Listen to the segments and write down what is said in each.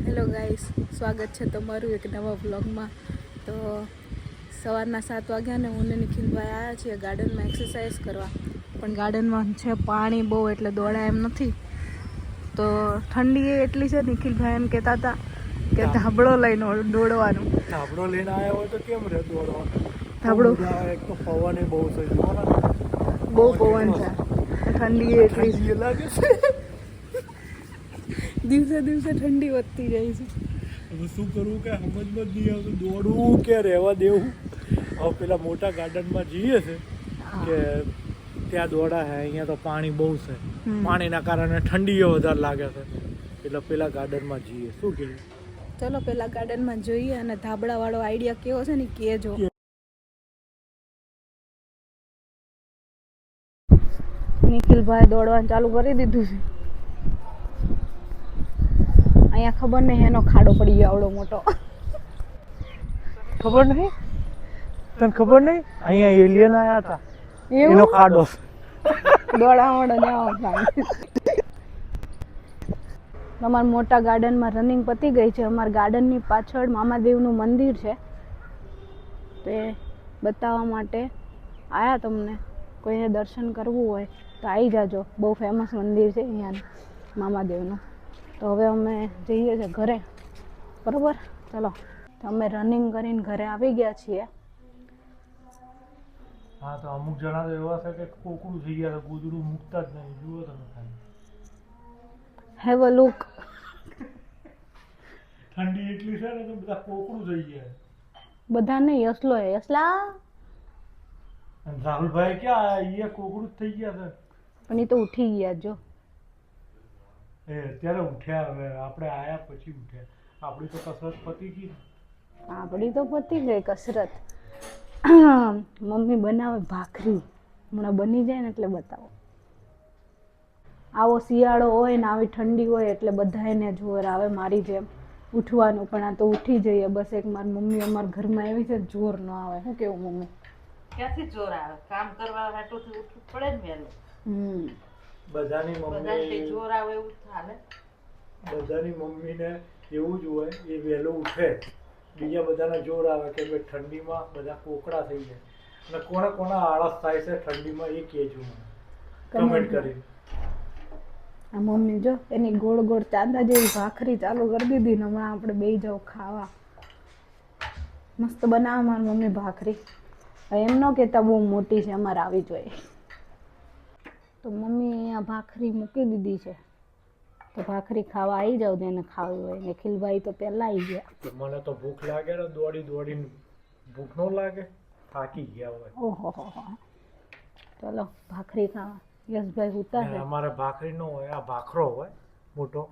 Hello guys, સ્વાગત છે તમારું એક નવા વ્લોગમાં. તો સવારના 7 વાગ્યા ને હું ને નિખિલભાઈ આવ્યા છીએ ગાર્ડનમાં એક્સરસાઇઝ કરવા. પણ ગાર્ડનમાં છે પાણી બહુ એટલે દોડાય એમ નથી. તો ઠંડી એટલી છે, નિખિલભાઈ એમ કહેતા હતા કે ધાબળો લઈને દોડવાનું. ધાબળો લઈને આવ્યા હોય તો કેમ રહે દોડવાનું? ધાબળો એક તો પવન બહુ છે, બહુ પવન છે, ઠંડી એટલી લાગે છે. દિવસે દિવસે ઠંડી વધતી જાય છે. હવે શું કરવું કે સમજ જ નહીં આવતું, દોડવું કે રહેવા દેવું. હવે પેલા મોટા ગાર્ડનમાં જઈએ છે કે ત્યાં દોડા છે. અહીંયા તો પાણી બહુ છે, પાણીના કારણે ઠંડી વધારે લાગે છે, એટલે પેલા ગાર્ડનમાં જઈએ. શું કહેવું? ચલો પેલા ગાર્ડનમાં જોઈએ અને ધાબળા વાળો આઈડિયા કેવો છે ને કહેજો. નિખિલભાઈ દોડવાનું ચાલુ કરી દીધું છે. અહીંયા ખબર નહીં એનો ખાડો પડી ગયો આવડો મોટો. ખબર નહીં? તને ખબર નહીં? અહીંયા એલિયન આવ્યા હતા, એનો ખાડો. દોડાવડો જાવ અમારા મોટા ગાર્ડનમાં રનિંગ પતી ગઈ છે. અમારા ગાર્ડનની પાછળ મામાદેવનું મંદિર છે, તે બતાવવા માટે આવ્યા તમને. કોઈને દર્શન કરવું હોય તો આવી જાજો. બહુ ફેમસ મંદિર છે અહીંયાનું મામાદેવનું. તો હવે અમે જઈએ છીએ ઘરે, બરાબર? ચલો, તો અમે રનિંગ કરીને ઘરે આવી ગયા છીએ. હા, તો અમુક જણા તો એવા છે કે કોકડું થઈ ગયા, ગોદડું મૂકતા જ નહીં. જુઓ તમે ખાલી. Have a look. ઠંડી એટલી છે ને તો બધા કોકડું થઈ ગયા. બધા નહીં, યસલો હે યસલા. અને રાહુલભાઈ ક્યાં આયા? એ કોકડું જ થઈ ગયા છે. પણ એ તો ઉઠી ગયા જો. અત્યારે ઉઠ્યા, હવે આપણે આયા પછી ઉઠ્યા. આપણી તો કસરત પતી ગઈ. આપણી તો પતી ગઈ કસરત. મમ્મી બનાવે ભાખરી, હમણાં બની જાય ને એટલે બતાવો. આવો શિયાળો હોય ને આવી ઠંડી હોય એટલે બધા એને જોર આવે મારી જેમ ઉઠવાનું. પણ આ તો ઉઠી જઈએ બસ. એક મારી મમ્મી અમારા ઘરમાં એવી છે, જોર ન આવે. શું કેવું મમ્મી? ક્યાંથી જોર આવે? કામ કરવા હાટુથી ઉઠવું પડે ને વહેલું. બધાની મમ્મી જોર આવે એવું ચાલે. બધાની મમ્મીને એવું જ હોય, એ વહેલો ઉઠે. બીજા બધાને જોર આવે કે ભાઈ ઠંડીમાં બધા કોકડા થઈ જાય. અને કોને કોના આળસ થાય છે ઠંડીમાં એ કહેજો મને કમેન્ટ કરી. આ મમ્મી જો એની ગોળ ગોળ ચાંદા જેવી ભાખરી ચાલુ કરી દીધી ને હમણાં આપણે બેસી જાવ ખાવા. મસ્ત બનાવે મારી મમ્મી ભાખરી. એમ ન કહેતા બહુ મોટી છે, અમારે આવી જોઈએ. તો મમ્મી અહીંયા ભાખરી મૂકી દીધી છે, તો ભાખરી ખાવા આવી જાવ. તેને ખાવી હોય. નિખિલભાઈ તો પહેલા આવી ગયા. મને તો ભૂખ લાગે ને, દોડી દોડીને ભૂખ ન લાગે, થાકી ગયા હોય. ઓહો ચલો ભાખરી ખાવા. યશભાઈ ઉતારે. અમારે ભાખરી ન હોય, આ ભાખરો હોય મોટો.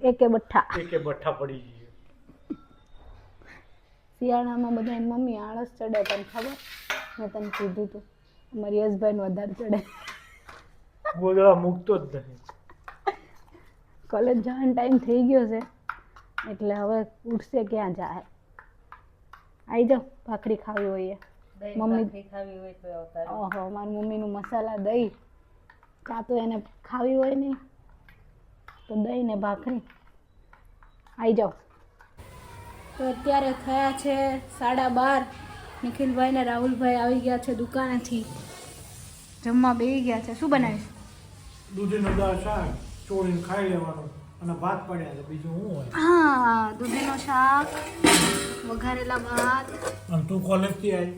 એકે બઠ્ઠા પડી ગઈ. શિયાળામાં બધા મમ્મી આળસ ચડે, તને ખબર? મેં તને કીધું તું અમારી યશભાઈને વધારે ચડે. ગોદડા મૂકતો જ નહીં. કોલેજ જવાનો ટાઈમ થઈ ગયો છે એટલે હવે ઉઠશે ક્યાં જાય. આવી જાઓ, ભાખરી ખાવી હોય મમ્મી ખાવી હોય તો આવતા. ઓહો, મારી મમ્મીનું મસાલા દહીં. ચા તો એને ખાવી હોય નહીં તો દહીં ને ભાખરી. આવી જાઓ. તો અત્યારે થયા છે 12:30. નિખિલભાઈ ને રાહુલભાઈ આવી ગયા છે દુકાનેથી, જમવા બેસી ગયા છે. શું બનાવીશ? દૂધીનો દાળ શાક ચોળીને ખાઈ લેવાનું અને ભાત પડ્યા છે, બીજું શું હોય? હા, દૂધીનું શાક, વઘારેલા ભાત. અને તું કોલેજથી આવી?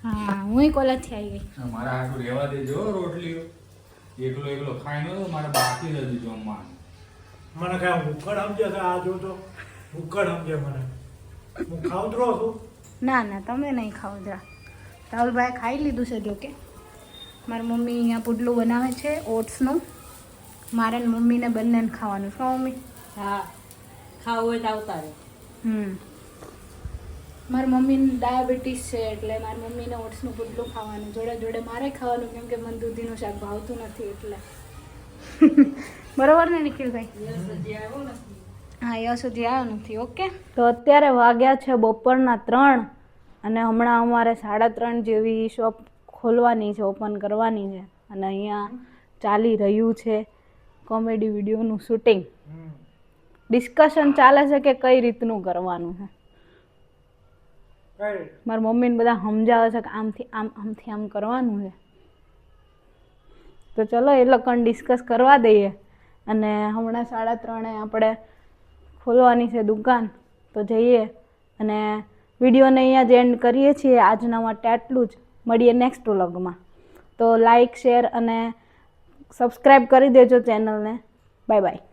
હા, હું કોલેજથી આવી ગઈ. મારા હાટું રહેવા દેજો રોટલીઓ. એકલો ખાઈ નો મારે બાકી નથી જમવાનું. મને કાંઈ ભૂખડ સમજે છે? આ જોતો ભૂખડ સમજે મને. હું ખાઉં જ રહું છું. ના ના, તમે નહીં ખાઓ જરા. રાહુલભાઈ ખાઈ લીધું છે જોકે. મારી મમ્મી અહીંયા પુડલું બનાવે છે ઓટ્સનું. મારે ને મમ્મીને બંનેને ખાવાનું. શું મમ્મી? હા, ખાવું હોય તો આવતા રહે. મારી મમ્મીને ડાયાબિટીસ છે એટલે મારી મમ્મીને ઓટ્સનું પુડલું ખાવાનું, જોડે જોડે મારે ખાવાનું, કેમ કે મને દૂધીનું શાક ભાવતું નથી એટલે. બરાબર ને નિખિલભાઈ? હા, યા સુધી આવ્યો નથી. ઓકે. તો અત્યારે વાગ્યા છે બપોરના 3 અને હમણાં અમારે 3:30 જેવી શોપ ખોલવાની છે, ઓપન કરવાની છે. અને અહીંયા ચાલી રહ્યું છે કોમેડી વિડીયોનું શૂટિંગ. ડિસ્કશન ચાલે છે કે કઈ રીતનું કરવાનું છે. કઈ મારી મમ્મીને બધા સમજાવે છે કે આમથી આમ આમથી આમ કરવાનું છે. તો ચલો એ લોકોને ડિસ્કસ કરવા દઈએ. અને હમણાં 3:30 આપણે ખોલવાની છે દુકાન, તો જઈએ. અને વિડીયોને અહીંયા જ એન્ડ કરીએ છીએ. આજના માટે આટલું જ. મળીએ નેક્સ્ટ વ્લોગમાં. તો લાઈક, શેર અને સબસ્ક્રાઈબ કરી દેજો ચેનલને. Bye bye.